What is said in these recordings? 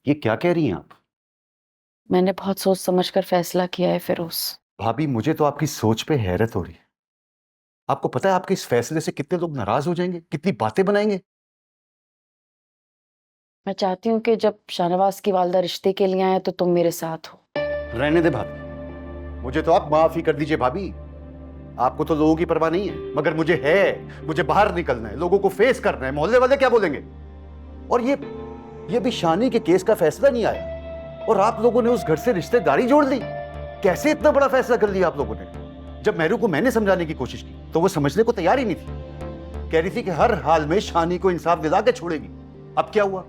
ये क्या कह रही हैं आप? मैंने बहुत सोच समझकर फैसला किया है फिरोज। भाभी, मुझे तो आपकी सोच पे हैरत हो रही है। आपको पता है आपके इस फैसले से कितने लोग नाराज हो जाएंगे, कितनी बातें बनाएंगे। मैं चाहती हूँ कि जब शाहनवाज की वालदा रिश्ते के लिए आए तो तुम मेरे साथ हो। रहने दे भाभी, मुझे तो आप माफ ही कर दीजिए भाभी। आपको तो लोगों की परवाह नहीं है, मगर मुझे है। मुझे बाहर निकलना है, लोगों को फेस करना है। मोहल्ले वाले क्या बोलेंगे? और ये भी शानी के केस का फैसला नहीं आया और आप लोगों ने उस घर से रिश्तेदारी जोड़ ली। कैसे इतना बड़ा फैसला कर लिया आप लोगों ने? जब मेहरू को मैंने समझाने की कोशिश की तो वो समझने को तैयार ही नहीं थी। कह रही थी कि हर हाल में शानी को इंसाफ दिला के छोड़ेगी। अब क्या हुआ?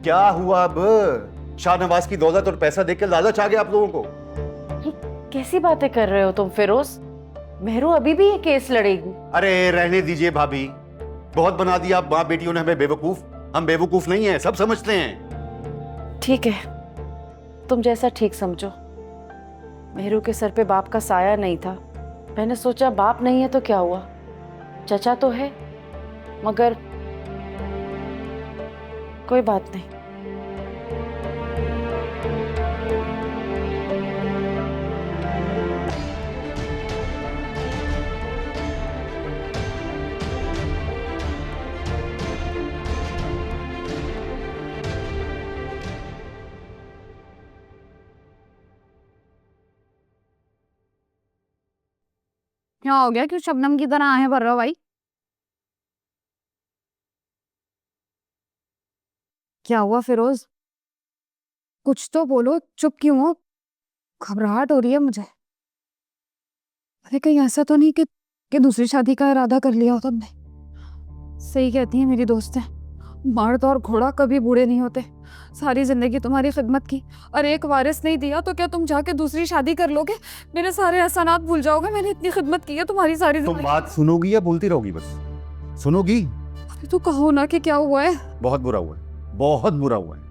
क्या हुआ? अब शाहनवाज की दौलत और पैसा देकर लालच आ गया आप लोगों को। ये कैसी बातें कर रहे हो तुम फिरोज? मेहरू अभी भी ये केस लड़ेगी। अरे रहने दीजिए भाभी, बहुत बना दिया आप माँ बेटियों ने हमें बेवकूफ। हम बेवकूफ नहीं है, सब समझते हैं। ठीक है, तुम जैसा ठीक समझो। मेहरू के सर पे बाप का साया नहीं था। मैंने सोचा बाप नहीं है तो क्या हुआ, चचा तो है। मगर कोई बात नहीं। क्या हो गया? क्यों शबनम की तरह आहे भर रहे हो भाई? क्या हुआ फिरोज? कुछ तो बोलो, चुप क्यों हो? घबराहट हो रही है मुझे। अरे कहीं ऐसा तो नहीं कि दूसरी शादी का इरादा कर लिया हो तुमने? सही कहती है मेरी दोस्तें, मर्द और घोड़ा कभी बूढ़े नहीं होते। सारी जिंदगी तुम्हारी खिदमत की और एक वारिस नहीं दिया तो क्या तुम जाके दूसरी शादी कर लोगे? मेरे सारे एहसानात भूल जाओगे? मैंने इतनी खिदमत की है तुम्हारी सारी तुम जिंदगी। बात सुनोगी या बोलती रहोगी? बस सुनोगी। अरे तो कहो ना कि क्या हुआ है। बहुत बुरा हुआ है, बहुत बुरा हुआ है।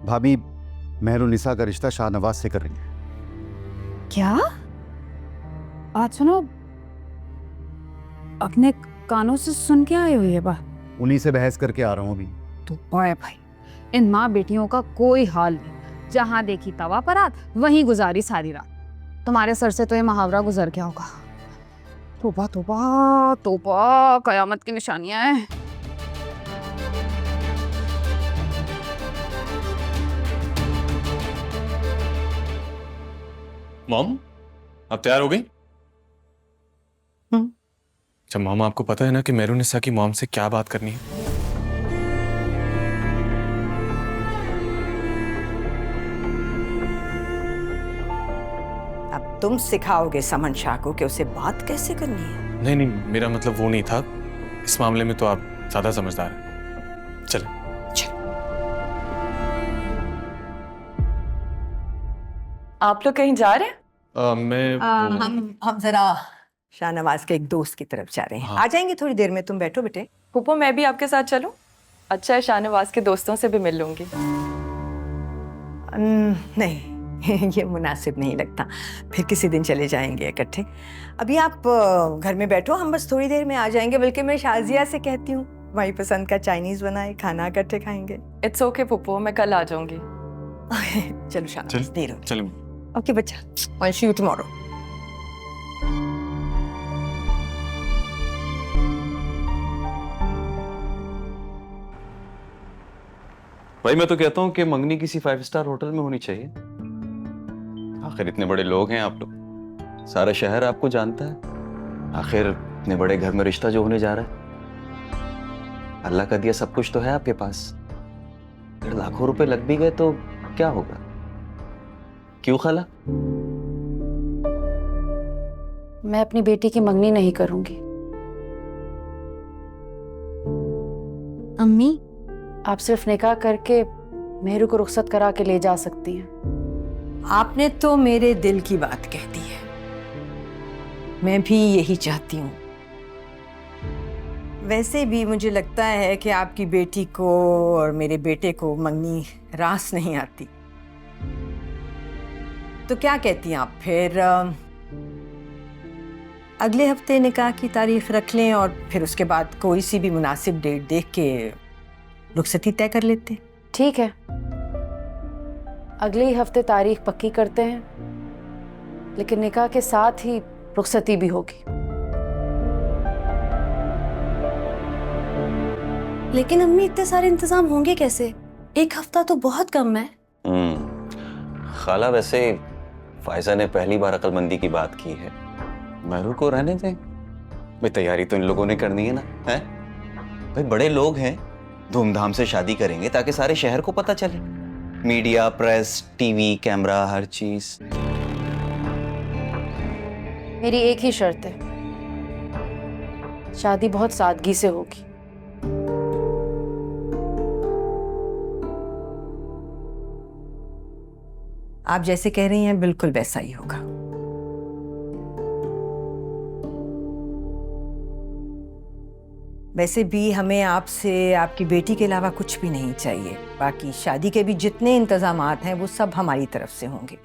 भाभी, मेहरुनिसा का रिश्ता शाहनवाज से कर रही है। क्या? आज सुनो, अपने कानों से सुन के आए हो ये बात? उन्हीं से बहस करके आ रहा हूं अभी। तो बॉय भाई, इन माँ बेटियों का कोई हाल नहीं। जहां देखी तवा परात, वहीं गुजारी सारी रात। तुम्हारे सर से तो ये मुहावरा गुजर गया होगा। तोबा तोबा तोबा, कयामत की निशानियां हैं। मॉम, आप तैयार हो गई? अच्छा मॉम, आपको पता है ना कि मेहरुनिसा की मॉम से क्या बात करनी है? अब तुम सिखाओगे समन शाह को कि उसे बात कैसे करनी है? नहीं नहीं, मेरा मतलब वो नहीं था। इस मामले में तो आप ज्यादा समझदार हैं। चले। आप लोग कहीं जा रहे हैं? हम जरा शाहनवाज के एक दोस्त की तरफ जा रहे हैं। हाँ। आ जाएंगे थोड़ी देर में, तुम बैठो बेटे। फूफो, मैं भी आपके साथ चलूं? अच्छा है, शाहनवाज के दोस्तों से भी मिल लूंगी। नहीं ये मुनासिब नहीं लगता। फिर किसी दिन चले जाएंगे इकट्ठे। अभी आप घर में बैठो, हम बस थोड़ी देर में आ जाएंगे। बल्कि मैं शाजिया से कहती हूँ वही पसंद का चाइनीज बनाए, खाना इकट्ठे खाएंगे। इट्स ओके फूफो, मैं कल आ जाऊंगी। चलो शाहनवाज, देर हो। चलो। ओके बच्चा, आई सी यू टुमारो। भाई मैं तो कहता हूँ कि मंगनी किसी 5 स्टार होटल में होनी चाहिए। आखिर इतने बड़े लोग हैं आप लोग, सारा शहर आपको जानता है। आखिर इतने बड़े घर में रिश्ता जो होने जा रहा है, अल्लाह का दिया सब कुछ तो है आपके पास। अगर लाखों रुपए लग भी गए तो क्या होगा? क्यों खाला? मैं अपनी बेटी की मंगनी नहीं करूंगी। अम्मी, आप सिर्फ निकाह करके मेहरू को रुखसत करा के ले जा सकती हैं। आपने तो मेरे दिल की बात कह दी है। मैं भी यही चाहती हूँ। वैसे भी मुझे लगता है कि आपकी बेटी को और मेरे बेटे को मंगनी रास नहीं आती। तो क्या कहती हैं आप, फिर अगले हफ्ते निकाह की तारीख रख लें और फिर उसके बाद कोई सी भी मुनासिब डेट देख के रुखसती तय कर लेते? ठीक है, अगले ही हफ्ते तारीख पक्की करते हैं, लेकिन निकाह के साथ ही रुखसती भी होगी। लेकिन अम्मी इतने सारे इंतजाम होंगे कैसे? एक हफ्ता तो बहुत कम है। खाला, वैसे फायजा ने पहली बार अक्लमंदी की बात की है। महरू को रहने दें भाई, तैयारी तो इन लोगों ने करनी है ना, है भाई? बड़े लोग हैं, धूमधाम से शादी करेंगे ताकि सारे शहर को पता चले। मीडिया, प्रेस, टीवी, कैमरा, हर चीज। मेरी एक ही शर्त है, शादी बहुत सादगी से होगी। आप जैसे कह रही हैं बिल्कुल वैसा ही होगा। वैसे भी हमें आपसे आपकी बेटी के अलावा कुछ भी नहीं चाहिए। बाकी शादी के भी जितने इंतजामात हैं वो सब हमारी तरफ से होंगे।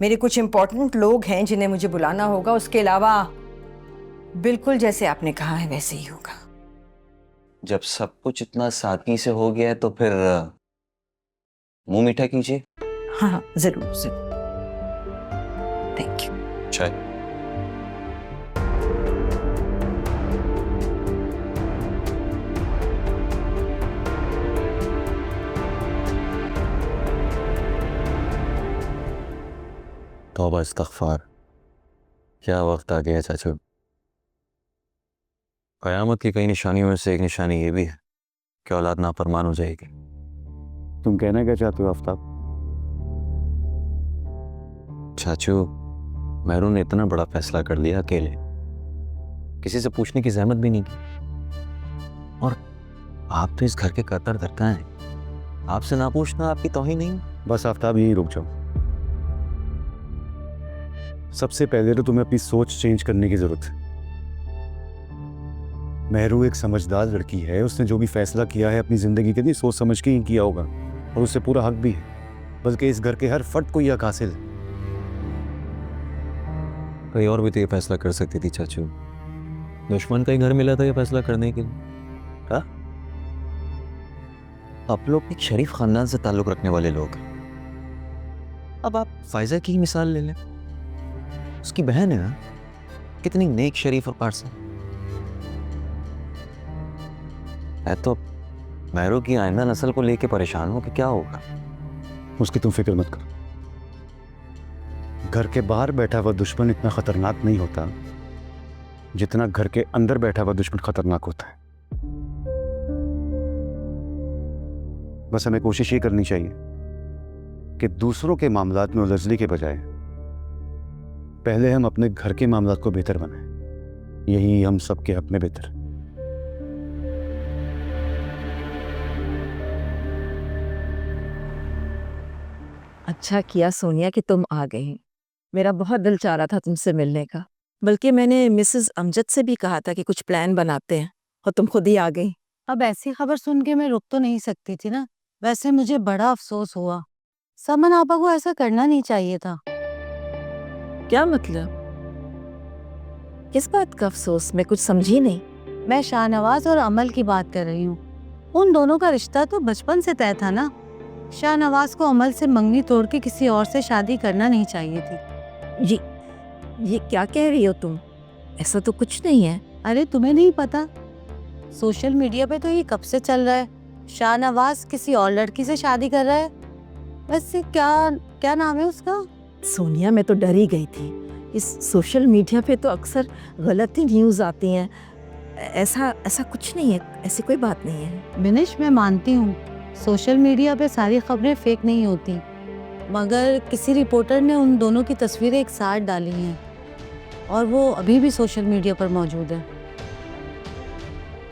मेरे कुछ इम्पोर्टेंट लोग हैं जिन्हें मुझे बुलाना होगा, उसके अलावा बिल्कुल जैसे आपने कहा है वैसे ही होगा। जब सब कुछ इतना सादगी से हो गया है तो फिर मुंह मीठा कीजिए। हाँ जरूर जरूर। Thank you. चाय। तौबा इस्तग़फ़ार, क्या वक्त आ गया चाचू। क़यामत की कई निशानियों में से एक निशानी ये भी है कि औलाद नाफरमान हो जाएगी। तुम कहना क्या चाहते हो आफ्ताब? चाचू, महरू ने इतना बड़ा फैसला कर लिया अकेले, किसी से पूछने की ज़हमत भी नहीं की। और आप तो इस घर के कर्ता धर्ता हैं, आपसे ना पूछना आपकी तौहीन नहीं। बस आफ्ताब, यहीं रुक जाओ। सबसे पहले तो तुम्हें अपनी सोच चेंज करने की जरूरत है। महरू एक समझदार लड़की है, उसने जो भी फैसला किया है अपनी जिंदगी के लिए सोच समझ के ही किया होगा, और उससे पूरा हक भी है, बल्कि इस घर के हर फर्द को यह हक हासिल है। कोई और भी तो ये फैसला कर सकती थी चाचू। दुश्मन का ही घर मिला था ये फैसला करने के लिए। हाँ? आप लोग एक शरीफ खानदान से ताल्लुक रखने वाले लोग हैं। अब आप फायजा की ही मिसाल ले लें, उसकी बहन है ना, कितनी नेक, शरीफ और पारसा है। तो महरू की आइंदा नस्ल को लेके परेशान हो कि क्या होगा। उसकी तुम फिक्र मत करो। घर के बाहर बैठा हुआ दुश्मन इतना खतरनाक नहीं होता जितना घर के अंदर बैठा हुआ दुश्मन खतरनाक होता है। बस हमें कोशिश ये करनी चाहिए कि दूसरों के मामलात में उलझने के बजाय पहले हम अपने घर के मामलात को बेहतर बनाएं। यही हम सबके हक में बेहतर है। अच्छा किया सोनिया कि तुम आ गई। मेरा बहुत दिल चाह रहा था तुमसे मिलने का, बल्कि मैंने मिसेस अमजद से भी कहा था कि कुछ प्लान बनाते हैं, और तुम खुद ही आ गई। अब ऐसी खबर सुन के मैं रुक तो नहीं सकती थी ना। वैसे मुझे बड़ा अफसोस हुआ, समन आपा को ऐसा करना नहीं चाहिए था। क्या मतलब? किस बात का अफसोस? मैं कुछ समझी नहीं। मैं शाहनवाज और अमल की बात कर रही हूँ। उन दोनों का रिश्ता तो बचपन से तय था ना। शाहनवाज को अमल से मंगनी तोड़ के किसी और से शादी करना नहीं चाहिए थी। ये क्या कह रही हो तुम? ऐसा तो कुछ नहीं है। अरे तुम्हें नहीं पता? सोशल मीडिया पे तो ये कब से चल रहा है, शाहनवाज किसी और लड़की से शादी कर रहा है। वैसे क्या नाम है उसका? सोनिया, मैं तो डर ही गई थी। इस सोशल मीडिया पे तो अक्सर गलत ही न्यूज़ आती हैं। ऐसा कुछ नहीं है, ऐसी कोई बात नहीं है। बिनिश, मैं मानती हूँ सोशल मीडिया पे सारी खबरें फेक नहीं होती, मगर किसी रिपोर्टर ने उन दोनों की तस्वीरें एक साथ डाली हैं और वो अभी भी सोशल मीडिया पर मौजूद है।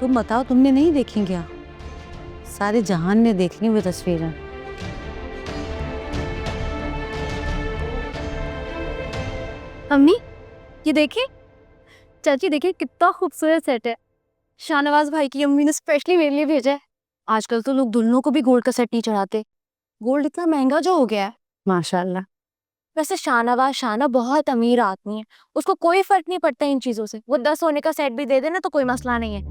तुम बताओ, तुमने नहीं देखी क्या? सारे जहान ने देख ली वो तस्वीरें। अम्मी ये देखिए, चाची देखिए कितना खूबसूरत सेट है। शाहनवाज भाई की अम्मी ने स्पेशली मेरे लिए भेजा है। आजकल तो लोग दुल्हनों को भी गोल्ड का सेट नहीं चढ़ाते, गोल्ड इतना महंगा जो हो गया है। माशाल्लाह। वैसे शाहना बहुत अमीर आदमी है, उसको कोई फर्क नहीं पड़ता इन चीजों से। वो 10 सोने का सेट भी दे देना तो कोई मसला नहीं है।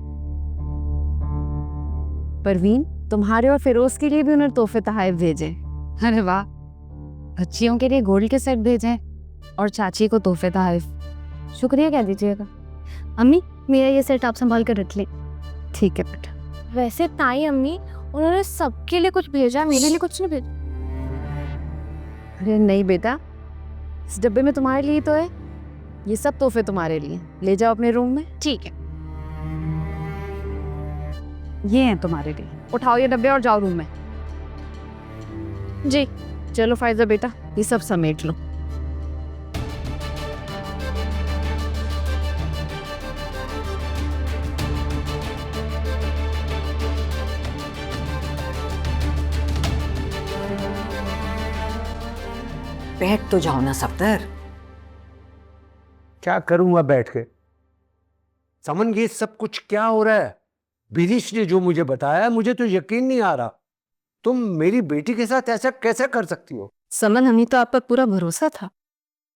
परवीन, तुम्हारे और फिरोज के लिए भी उन्होंने तोहफे तोहफे भेजे। अरे वाह, बच्चियों के लिए गोल्ड के सेट भेजे और चाची को तोहफे तोहफे। शुक्रिया कह दीजिएगा। अम्मी मेरा ये सेट आप संभाल कर रख लें। ठीक है बेटा। वैसे ताई अम्मी उन्होंने सबके लिए कुछ भेजा, मेरे लिए कुछ नहीं भेजा। अरे नहीं बेटा, इस डब्बे में तुम्हारे लिए तो है, ये सब तोहफे तुम्हारे लिए। ले जाओ अपने रूम में। ठीक है। ये हैं तुम्हारे लिए, उठाओ ये डब्बे और जाओ रूम में। जी। चलो फायजा बेटा, ये सब समेट लो। बैठ तो जाओ ना सफदर। क्या करूंगा बैठ के? समन, ये सब कुछ क्या हो रहा है? बिनीश ने जो मुझे बताया, मुझे तो यकीन नहीं आ रहा। तुम मेरी बेटी के साथ ऐसा कैसे कर सकती हो? समन, हमें तो आप पर पूरा भरोसा था।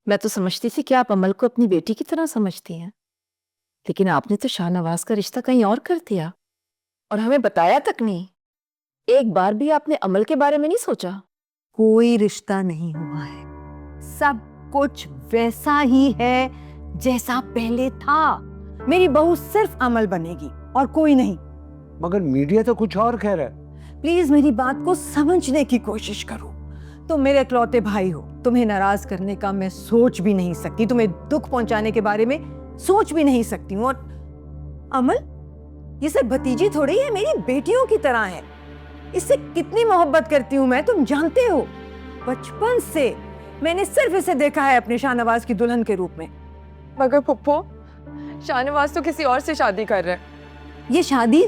मैं तो समझती थी कि आप अमल को अपनी बेटी की तरह समझती हैं, लेकिन आपने तो शाहनवाज का रिश्ता कहीं और कर दिया और हमें बताया तक नहीं। एक बार भी आपने अमल के बारे में नहीं सोचा? कोई रिश्ता नहीं हुआ है, सब कुछ वैसा ही है जैसा पहले था। मेरी बहू सिर्फ अमल बनेगी और कोई नहीं। मगर मीडिया तो कुछ और कह रहा है। प्लीज मेरी बात को समझने की कोशिश करो। तुम मेरे इकलौते भाई हो, तुम्हें नाराज करने का मैं सोच भी नहीं सकती, तुम्हें दुख पहुंचाने के बारे में सोच भी नहीं सकती हूँ। और अमल, ये सब भतीजी थोड़ी है, मेरी बेटियों की तरह है। इससे कितनी मोहब्बत करती हूँ मैं, तुम जानते हो। बचपन से मैंने सिर्फ इसे देखा है अपने शाहनवाज की दुल्हन के रूप में। मगर पुप्पो, शाहनवाज तो किसी और से शादी कर रहे हैं। ये शादी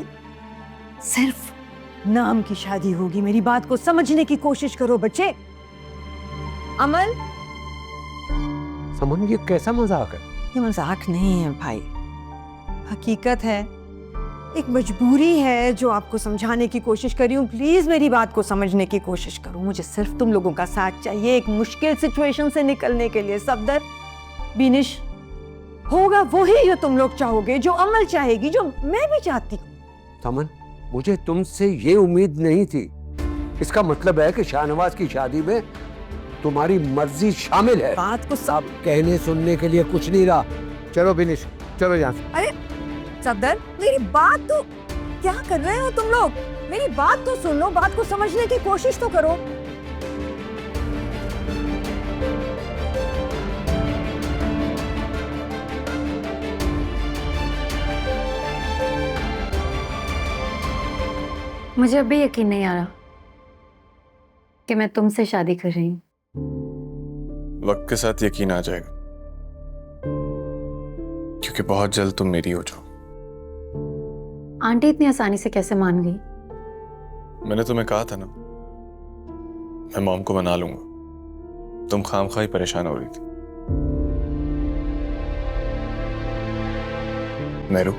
सिर्फ नाम की शादी होगी। मेरी बात को समझने की कोशिश करो बच्चे। अमल, समन, ये कैसा मजाक है? ये मजाक नहीं है भाई, हकीकत है। एक मजबूरी है जो आपको समझाने की कोशिश कर रही हूँ। प्लीज मेरी बात को समझने की कोशिश करो। मुझे सिर्फ तुम लोगों का साथ चाहिए एक मुश्किल सिचुएशन से निकलने के लिए। सफदर, बिनिश, होगा वही जो तुम लोग चाहोगे, जो अमल चाहेगी, जो मैं भी चाहती हूँ। समन, मुझे तुमसे ये उम्मीद नहीं थी। इसका मतलब है कि शाहनवाज की शादी में तुम्हारी मर्जी शामिल है। बात को सब कहने सुनने के लिए कुछ नहीं रहा। चलो बिनिश, चलो यहाँ से। अरे सफदर, मेरी बात तो, क्या कर रहे हो तुम लोग? मेरी बात तो सुन लो, बात को समझने की कोशिश तो करो। मुझे अभी यकीन नहीं आ रहा कि मैं तुमसे शादी कर रही हूँ। वक्त के साथ यकीन आ जाएगा, क्योंकि बहुत जल्द तुम मेरी हो जाओ। आंटी इतनी आसानी से कैसे मान गई? मैंने तुम्हें कहा था ना, मैं मॉम को मना लूंगा। तुम खामखा ही परेशान हो रही थी। मेरू,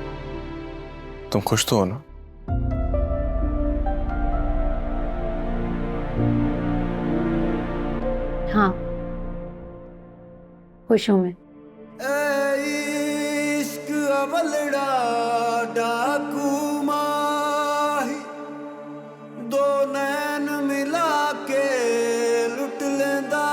तुम खुश तो हो ना? हाँ, खुश हूं मैं। इश्क अवलड़ा डाकू माही, दो नैन मिला के लुट लेंदा।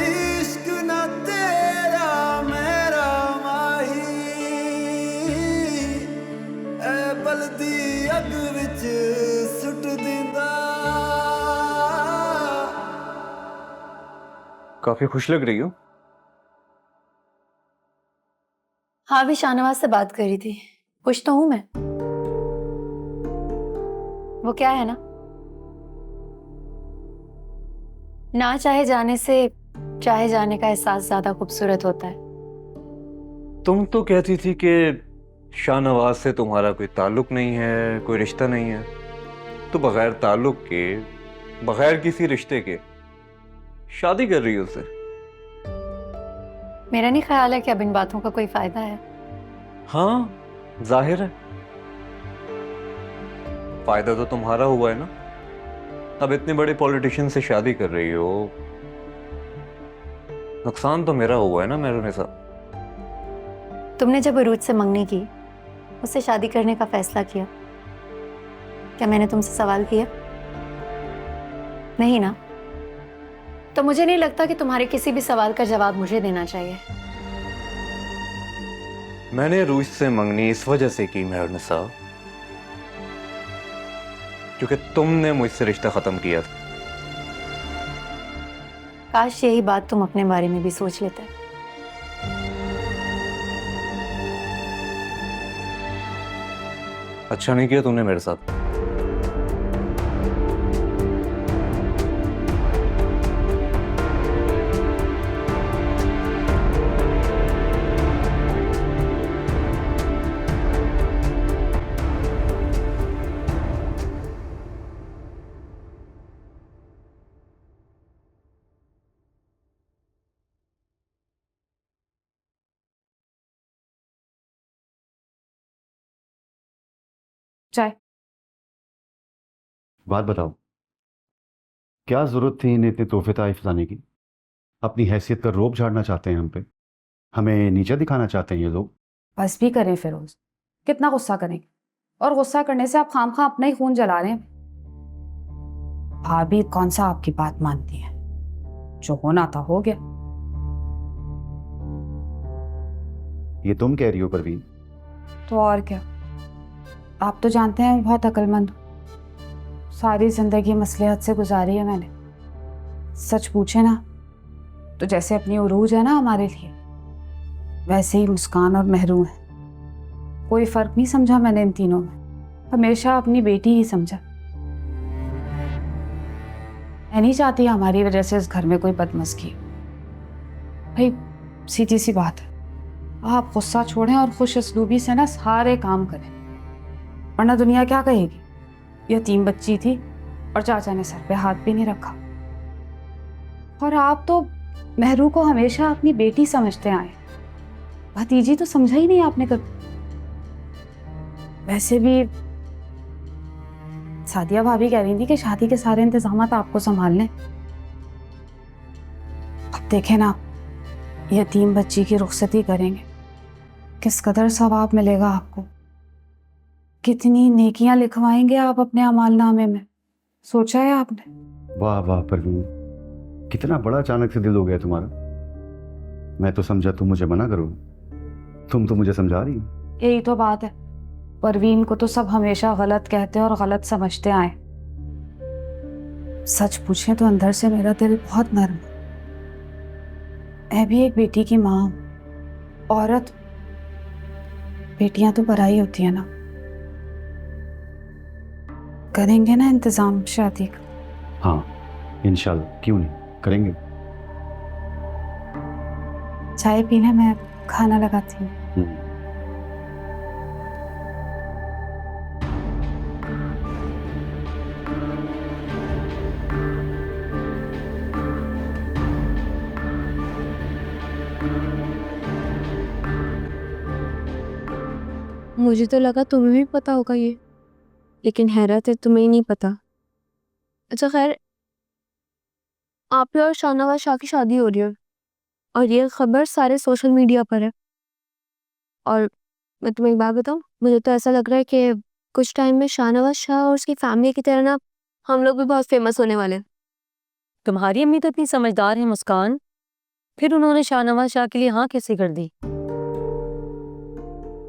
इश्क ना तेरा मेरा माही, बलदी अग विच सुट दिंदा। काफी खुश लग रही हो। हाँ, भी शाहनवाज से बात करी थी। खुश तो हूं मैं। वो क्या है ना चाहे जाने से चाहे जाने का एहसास ज्यादा खूबसूरत होता है। तुम तो कहती थी कि शाहनवाज से तुम्हारा कोई ताल्लुक नहीं है, कोई रिश्ता नहीं है, तो बगैर ताल्लुक के, बगैर किसी रिश्ते के शादी कर रही हो उससे। मेरा नहीं ख्याल है कि अब इन बातों का कोई फायदा है। हाँ, जाहिर है फायदा तो तुम्हारा हुआ है ना। अब इतने बड़े पॉलिटिशियन से शादी कर रही हो, नुकसान तो मेरा हुआ है ना मेरे साथ। तुमने जब अरूज से मंगनी की मुझसे शादी करने का फैसला किया? क्या मैंने तुमसे सवाल किया? नहीं ना? तो मुझे नहीं लगता कि तुम्हारे किसी भी सवाल का जवाब मुझे देना चाहिए। मैंने रूस से मंगनी इस वजह से की मेहरनिसा, क्योंकि तुमने मुझसे रिश्ता खत्म किया था। काश यही बात तुम अपने बारे में भी सोच लेते। अच्छा नहीं किया तुमने मेरे साथ। चाय। बात बताओ, क्या जरूरत थी इन्हें इतने तोहफे ताइफ लाने की? अपनी हैसियत का रोब झाड़ना चाहते हैं हम पे? हमें नीचा दिखाना चाहते हैं ये लोग? बस भी करें फिरोज, कितना गुस्सा करेंगे? और गुस्सा करने से आप खामखा अपना ही खून जला रहे हैं। भाभी कौन सा आपकी बात मानती है? जो होना था हो गया। ये तुम कह रही हो परवीन? तो और क्या, आप तो जानते हैं बहुत अक्लमंद हूं। सारी जिंदगी मसलिहत से गुजारी है मैंने। सच पूछे ना तो जैसे अपनी उरूज है ना हमारे लिए, वैसे ही मुस्कान और महरू है। कोई फर्क नहीं समझा मैंने इन तीनों में, हमेशा अपनी बेटी ही समझा। मैं नहीं चाहती हमारी वजह से इस घर में कोई बदमज़गी हो। भाई सीधी सी बात है, आप गुस्सा छोड़ें और खुश असलूबी से ना सारे काम करें, वरना दुनिया क्या कहेगी? यतीम बच्ची थी और चाचा ने सर पे हाथ भी नहीं रखा। और आप तो महरू को हमेशा अपनी बेटी समझते आए, भतीजी तो समझा ही नहीं आपने कभी। वैसे भी सादिया भाभी कह रही थी कि शादी के सारे इंतजामात आपको संभालने। अब देखें ना, यतीम बच्ची की रुखसती करेंगे, किस कदर सवाब मिलेगा आपको, कितनी नेकियां लिखवाएंगे आप अपने अमालनामे में, सोचा है आपने? वाह वाह परवीन, कितना बड़ा अचानक से दिल हो गया तुम्हारा। मैं तो समझा तुम मुझे मना करो, तुम तो मुझे समझा रही हो। यही तो बात है, परवीन को तो सब हमेशा गलत कहते और गलत समझते आए। सच पूछें तो अंदर से मेरा दिल बहुत नर्म है। मैं भी एक बेटी की माँ हूं। औरत, बेटियां तो पराई होती है ना। करेंगे ना इंतजाम शादी का? हाँ इंशाल्लाह, क्यों नहीं, करेंगे। चाय पीने में खाना लगाती हूँ। मुझे तो लगा तुम्हें भी पता होगा ये, लेकिन हैरत है तुम्हें ही नहीं पता। अच्छा खैर, आप और शाहनवाज शाह की शादी हो रही है और ये खबर सारे सोशल मीडिया पर है। और मैं तुम्हें एक बात बताऊं, मुझे तो ऐसा लग रहा है कि कुछ टाइम में शाहनवाज शाह और उसकी फैमिली की तरह ना हम लोग भी बहुत फेमस होने वाले हैं। तुम्हारी अम्मी तो इतनी समझदार है मुस्कान, फिर उन्होंने शाहनवाज शाह के लिए हाँ कैसे कर दी?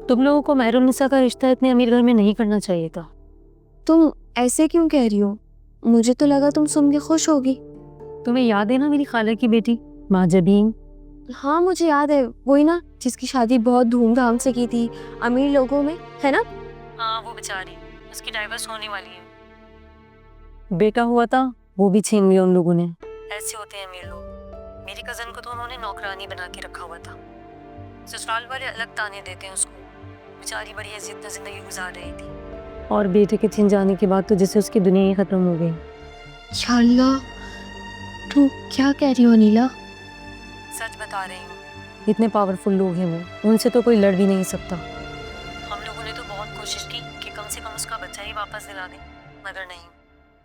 तुम लोगों को मेहरुन्निसा का रिश्ता इतने अमीर घर में नहीं करना चाहिए था। तुम ऐसे क्यों कह रही हो? मुझे तो लगा तुम सुन के खुश होगी। तुम्हें याद है ना मेरी खाला की बेटी माजबीन? हाँ मुझे याद है, वही ना जिसकी शादी बहुत धूमधाम से की थी अमीर लोगों में, है ना? हाँ वो बेचारी, उसकी डाइवर्स होने वाली है। बेटा हुआ था वो भी छीन लिया उन लोगों ने। ऐसे होते हैं अमीर लोग। मेरी कजन को तो उन्होंने नौकरानी बना के रखा हुआ था। ससुराल वाले अलग ताने देते हैं उसको, बेचारी बड़ी इज्जत में जिंदगी गुजार रही थी। और बेटे के छिन जाने के बाद तो जैसे उसकी दुनिया ही खत्म हो गई। या अल्लाह, तुम क्या कह रही हो नीला? सच बता रही हूँ, इतने पावरफुल लोग हैं वो, उनसे तो कोई लड़ भी नहीं सकता। हम लोगों ने तो बहुत कोशिश की कि कम से कम उसका बच्चा ही वापस दिला दें, मगर नहीं।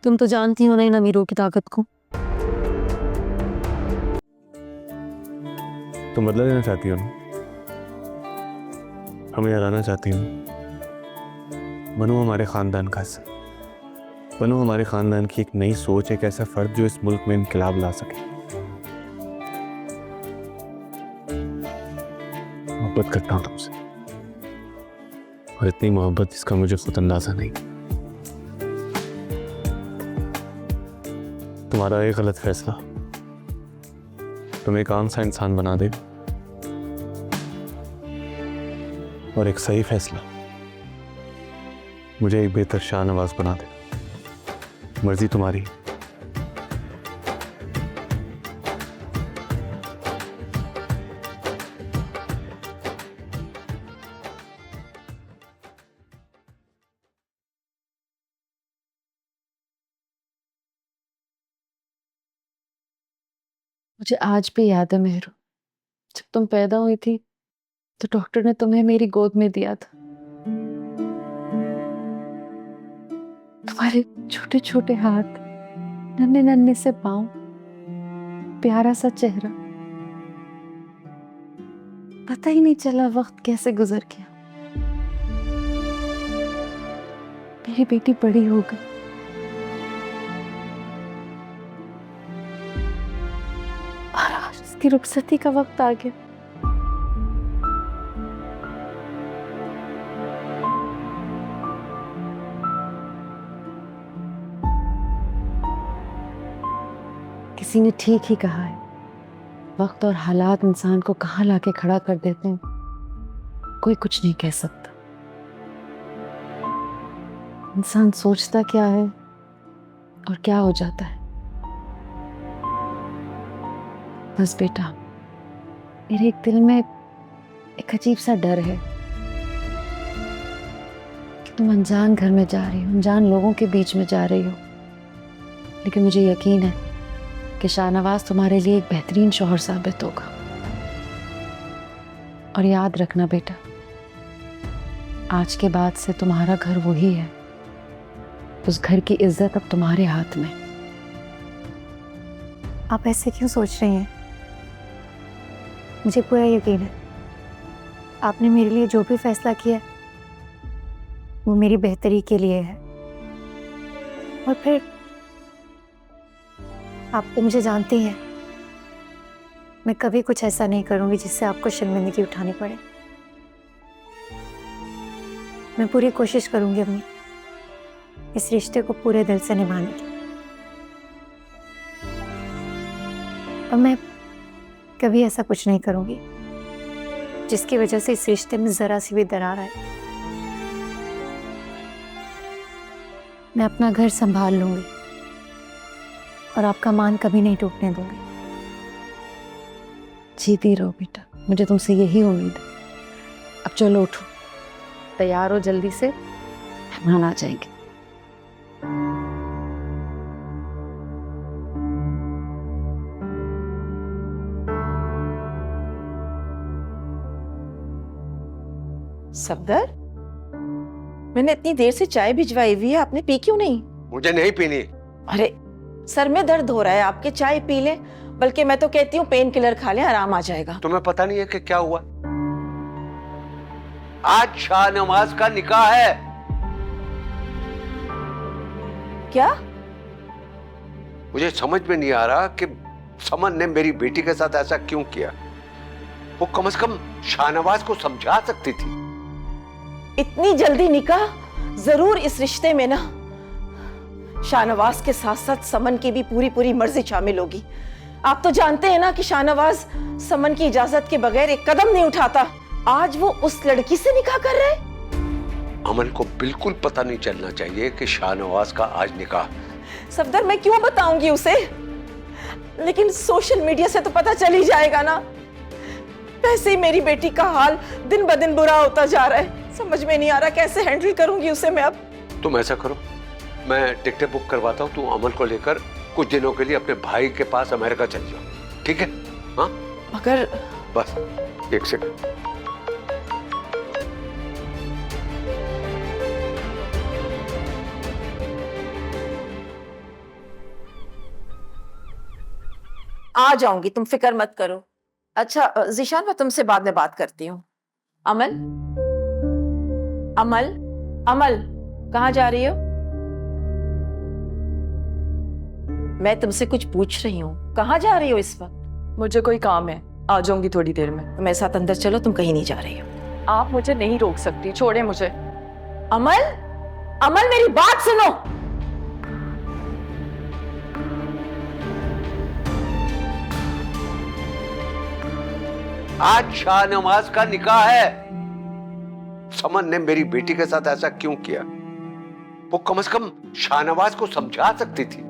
तुम तो जानती हो ना इन अमीरों की ताकत को। तुम बदला लेना चाहती हो ना? हमें हराना चाहती हो? बनो हमारे खानदान का हिस्सा, बनो हमारे खानदान की एक नई सोच, एक ऐसा फर्द जो इस मुल्क में इनकलाब ला सके। मोहब्बत करता हूं तुमसे, और इतनी मोहब्बत जिसका मुझे खुद अंदाजा नहीं। तुम्हारा एक गलत फैसला तुम्हें एक आम सा इंसान बना दे, और एक सही फैसला मुझे एक बेहतर शाहनवाज बना दे। मर्जी तुम्हारी। मुझे आज भी याद है मेहरू, जब तुम पैदा हुई थी तो डॉक्टर ने तुम्हें मेरी गोद में दिया था। तुम्हारे छोटे छोटे हाथ, नन्हे नन्हे से पांव, प्यारा सा चेहरा, पता ही नहीं चला वक्त कैसे गुजर गया। मेरी बेटी बड़ी हो गई, और आज उसकी रुखसती का वक्त आ गया। किसी ने ठीक ही कहा है, वक्त और हालात इंसान को कहाँ लाके खड़ा कर देते हैं, कोई कुछ नहीं कह सकता। इंसान सोचता क्या है और क्या हो जाता है। बस बेटा, मेरे एक दिल में एक अजीब सा डर है कि तुम अनजान घर में जा रही हो, अनजान लोगों के बीच में जा रही हो, लेकिन मुझे यकीन है कि शाहनवाज तुम्हारे लिए एक बेहतरीन शौहर साबित होगा। और याद रखना बेटा, आज के बाद से तुम्हारा घर वही है, उस घर की इज्जत अब तुम्हारे हाथ में। आप ऐसे क्यों सोच रही हैं? मुझे पूरा यकीन है आपने मेरे लिए जो भी फैसला किया वो मेरी बेहतरी के लिए है। और फिर आप तो मुझे जानती हैं, मैं कभी कुछ ऐसा नहीं करूंगी जिससे आपको शर्मिंदगी उठानी पड़े। मैं पूरी कोशिश करूंगी अपनी इस रिश्ते को पूरे दिल से निभाने की, और मैं कभी ऐसा कुछ नहीं करूंगी जिसकी वजह से इस रिश्ते में जरा सी भी दरार आए। मैं अपना घर संभाल लूंगी और आपका मान कभी नहीं टूटने दूंगी। जीती रहो बेटा, मुझे तुमसे यही उम्मीद है। अब चलो उठो, तैयार हो, जल्दी से मेहमान आ जाएंगे। सफदर, मैंने इतनी देर से चाय भिजवाई हुई है, आपने पी क्यों नहीं? मुझे नहीं पीनी। अरे सर में दर्द हो रहा है, आपके चाय पी लें, बल्कि मैं तो कहती हूँ पेन किलर खा लें, आराम आ जाएगा। तुम्हें पता नहीं है कि क्या हुआ? आज शाहनवाज का निकाह है। क्या? मुझे समझ में नहीं आ रहा कि समन ने मेरी बेटी के साथ ऐसा क्यों किया। वो कम से कम शाहनवाज को समझा सकती थी। इतनी जल्दी निकाह? जरूर इस रिश्ते में ना शाहनवाज के साथ साथ समन की भी पूरी पूरी मर्जी शामिल होगी। आप तो जानते हैं ना कि शाहनवाज समन की इजाजत के बगैर एक कदम नहीं उठाता। आज वो उस लड़की से निकाह कर रहे हैं। अमन को बिल्कुल पता नहीं चलना चाहिए कि शाहनवाज का आज निकाह। सफदर, मैं क्यों बताऊंगी उसे? लेकिन सोशल मीडिया से तो पता चल ही जाएगा ना। वैसे ही मेरी बेटी का हाल दिन ब दिन बुरा होता जा रहा है। समझ में नहीं आ रहा कैसे हैंडल करूंगी उसे मैं अब। तुम ऐसा करो, मैं टिकटें बुक करवाता हूँ, तू अमन को लेकर कुछ दिनों के लिए अपने भाई के पास अमेरिका चल जाओ, ठीक है? हाँ, मगर बस एक सेकंड। आ जाऊंगी, तुम फिक्र मत करो। अच्छा जिशान, मैं तुमसे बाद में बात करती हूँ। अमल, अमल, अमल, कहाँ जा रही हो? मैं तुमसे कुछ पूछ रही हूँ, कहाँ जा रही हो इस वक्त? मुझे कोई काम है, आ जाऊंगी थोड़ी देर में। तो मेरे साथ अंदर चलो, तुम कहीं नहीं जा रही हो। आप मुझे नहीं रोक सकती, छोड़े मुझे। अमल, अमल मेरी बात सुनो। आज शाहनवाज का निकाह है। समन ने मेरी बेटी के साथ ऐसा क्यों किया? वो कम से कम शाहनवाज को समझा सकती थी।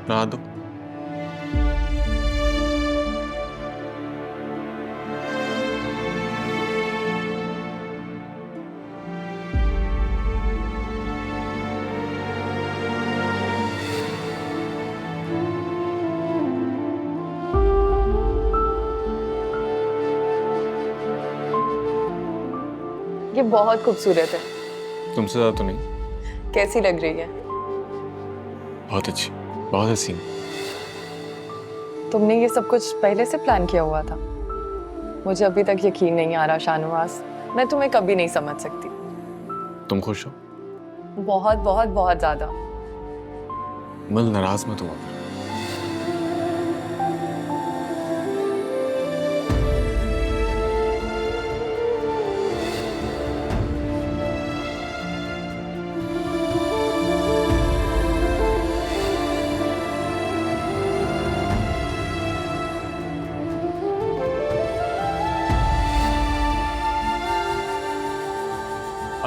नहा दो। ये बहुत खूबसूरत है। तुमसे ज्यादा तो नहीं। कैसी लग रही है? बहुत अच्छी, बहुत हसीन। तुमने ये सब कुछ पहले से प्लान किया हुआ था? मुझे अभी तक यकीन नहीं आ रहा शाहनवाज, मैं तुम्हें कभी नहीं समझ सकती। तुम खुश हो? बहुत बहुत बहुत ज्यादा। मल नाराज मत हुआ।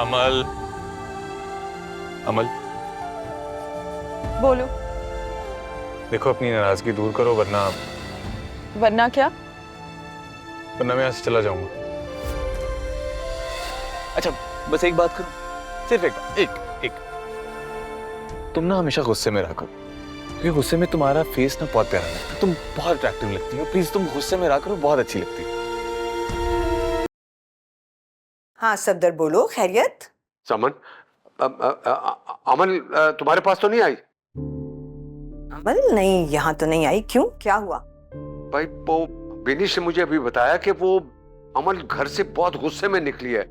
अमल, अमल बोलो। देखो अपनी नाराजगी दूर करो, वरना क्या? मैं यहाँ से चला जाऊंगा। अच्छा बस एक बात करो, सिर्फ एक तुम ना हमेशा गुस्से में रहा करो, क्योंकि गुस्से में तुम्हारा फेस ना बहुत प्यारा लगता है। तुम बहुत अट्रैक्टिव लगती हो। प्लीज तुम गुस्से में रहा करो, बहुत अच्छी लगती है। हाँ सफदर, बोलो, खैरियत? समन, अमल तुम्हारे पास तो नहीं आई? अमल नहीं, यहाँ तो नहीं आई। क्यों, क्या हुआ? भाई वो विनीश ने मुझे अभी बताया कि वो अमल घर से बहुत गुस्से में निकली है।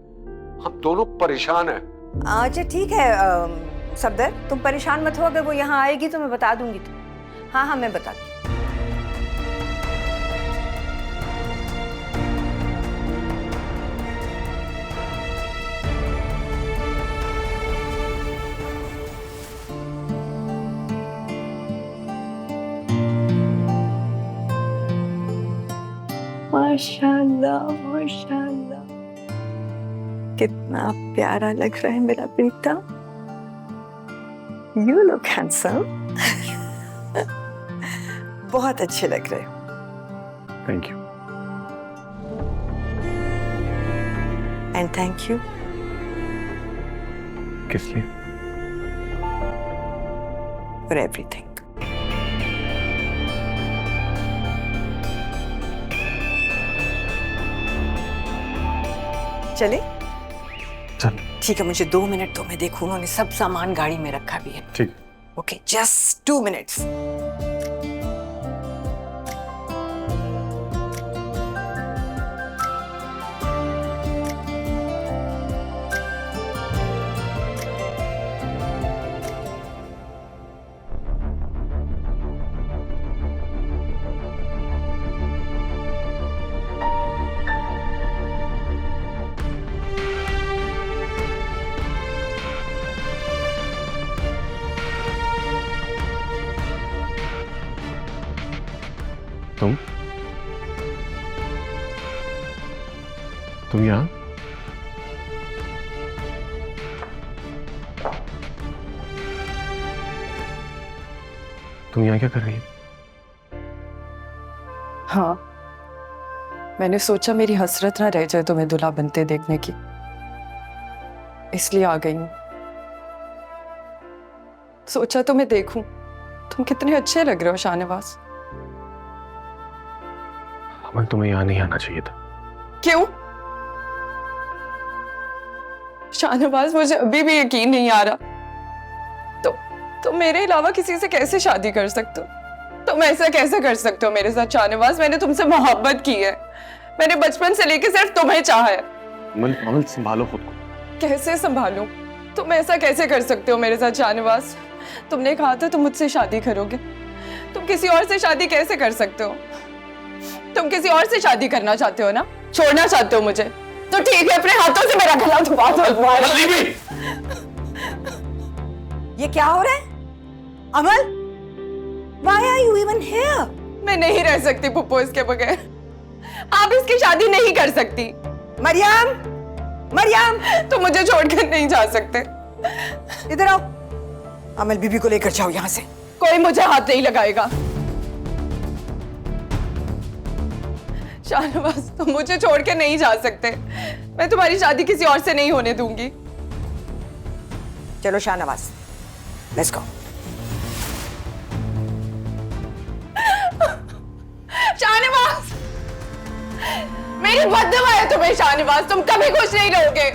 हम दोनों परेशान हैं। अच्छा ठीक है सफदर, तुम परेशान मत हो। अगर वो यहाँ आएगी तो मैं बता दूंगी तुम्हें। हाँ हाँ मैं बताती हूँ। माशाल्लाह माशाल्लाह, कितना प्यारा लग रहा है मेरा बेटा। You look handsome. बहुत अच्छे लग रहे हो। Thank you. And thank you. किस लिए? For everything. चले? चल। ठीक है, मुझे 2 मिनट दो, मैं देखूं। उन्होंने सब सामान गाड़ी में रखा भी है। ठीक। Okay, just 2 minutes. तुम यहाँ? तुम यहाँ क्या कर रही हो? हाँ, मैंने सोचा मेरी हसरत ना रह जाए तुम्हें दूल्हा बनते देखने की, इसलिए आ गई हूँ। सोचा तुम्हें देखूं, तुम कितने अच्छे लग रहे हो शाहनवाज। अमल तुम्हें यहाँ नहीं आना चाहिए था। क्यों? शाहनवाज, मुझे अभी भी यकीन नहीं आ रहा। तो मेरे अलावा किसी से कैसे शादी कर सकते हो? तुम ऐसा कैसे कर सकते हो मेरे साथ शाहनवाज? मैंने तुमसे मोहब्बत की है, मैंने बचपन से लेके सिर्फ तुम्हें चाहा है। अमल संभालो खुद को। कैसे संभालूं? तुम ऐसा कैसे कर सकते हो मेरे साथ शाहनवाज? तुमने कहा था तुम मुझसे शादी करोगे, तुम किसी और से शादी कैसे कर सकते हो? तुम किसी और से शादी करना चाहते हो ना, छोड़ना चाहते हो मुझे? तो ठीक है, अपने हाथों से मेरा गला दबा दो। ये क्या हो रहा है? अमल, why are you even here? मैं नहीं रह सकती पुप्पो इसके बगैर। आप इसकी शादी नहीं कर सकती। मरियम, मरियम, तुम मुझे छोड़कर नहीं जा सकते। इधर आओ। अमल बीबी को लेकर जाओ यहाँ से। कोई मुझे हाथ नहीं लगाएगा। शाहनवाज, तुम मुझे छोड़ के नहीं जा सकते। मैं तुम्हारी शादी किसी और से नहीं होने दूंगी। चलो शाहनवाज, लेट्स गो। शाहनवाज, मेरी बददुआ है तुम्हें शाहनवाज, तुम कभी खुश नहीं रहोगे।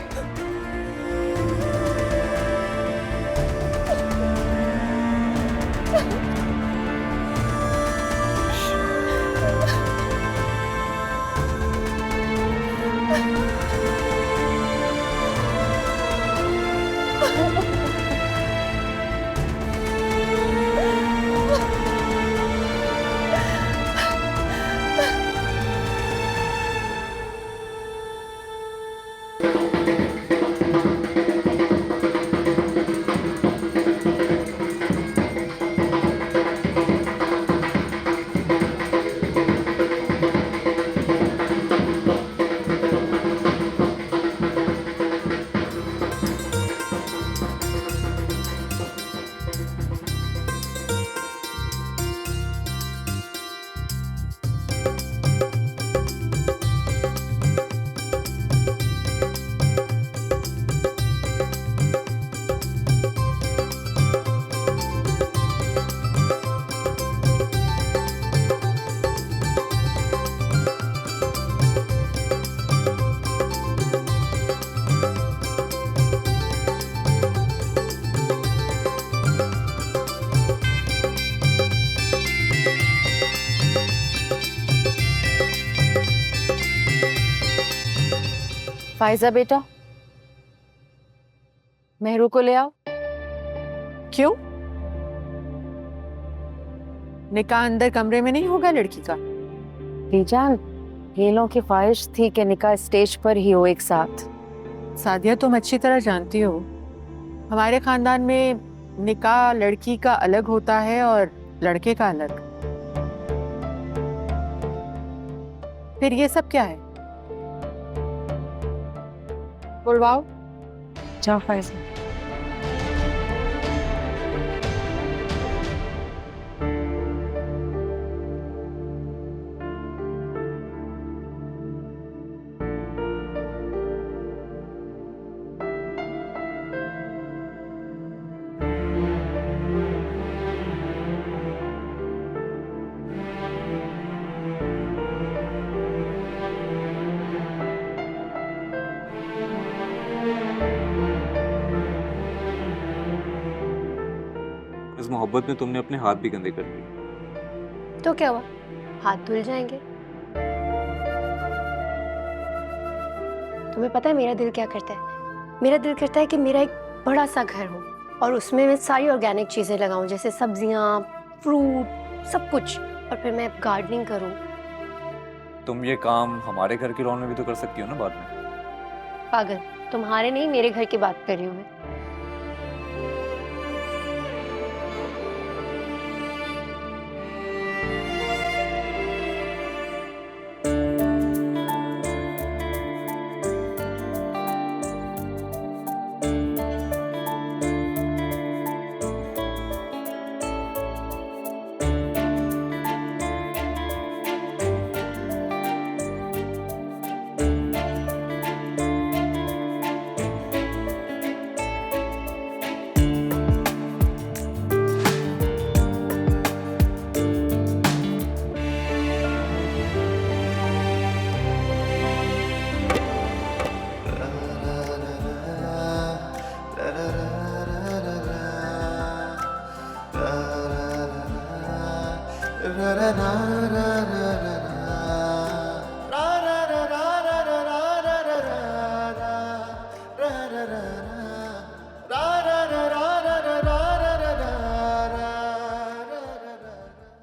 फाइजा बेटा, मेहरू को ले आओ। क्यों? निकाह अंदर कमरे में नहीं होगा लड़की का? बीजान, गेलों की ख्वाहिश थी कि निकाह स्टेज पर ही हो एक साथ। सादिया, तुम अच्छी तरह जानती हो हमारे खानदान में निकाह लड़की का अलग होता है और लड़के का अलग। फिर ये सब क्या है? बुलवाओ। जाओ फाइजा। इस मोहब्बत में तुमने अपने हाथ भी गंदे कर दिए। तो क्या हुआ, हाथ धुल जाएंगे। तुम्हें पता है मेरा दिल क्या करता है? मेरा दिल करता है कि मेरा एक बड़ा सा घर हो और उसमें मैं सारी ऑर्गेनिक चीजें लगाऊं, जैसे सब्जियां, फ्रूट, सब कुछ, और फिर मैं गार्डनिंग करूं। तुम ये काम हमारे घर के लॉन में भी तो कर सकती हो ना बाद में। पागल, तुम्हारे नहीं मेरे घर की बात कर रही हूँ मैं। रा रा रा रा रा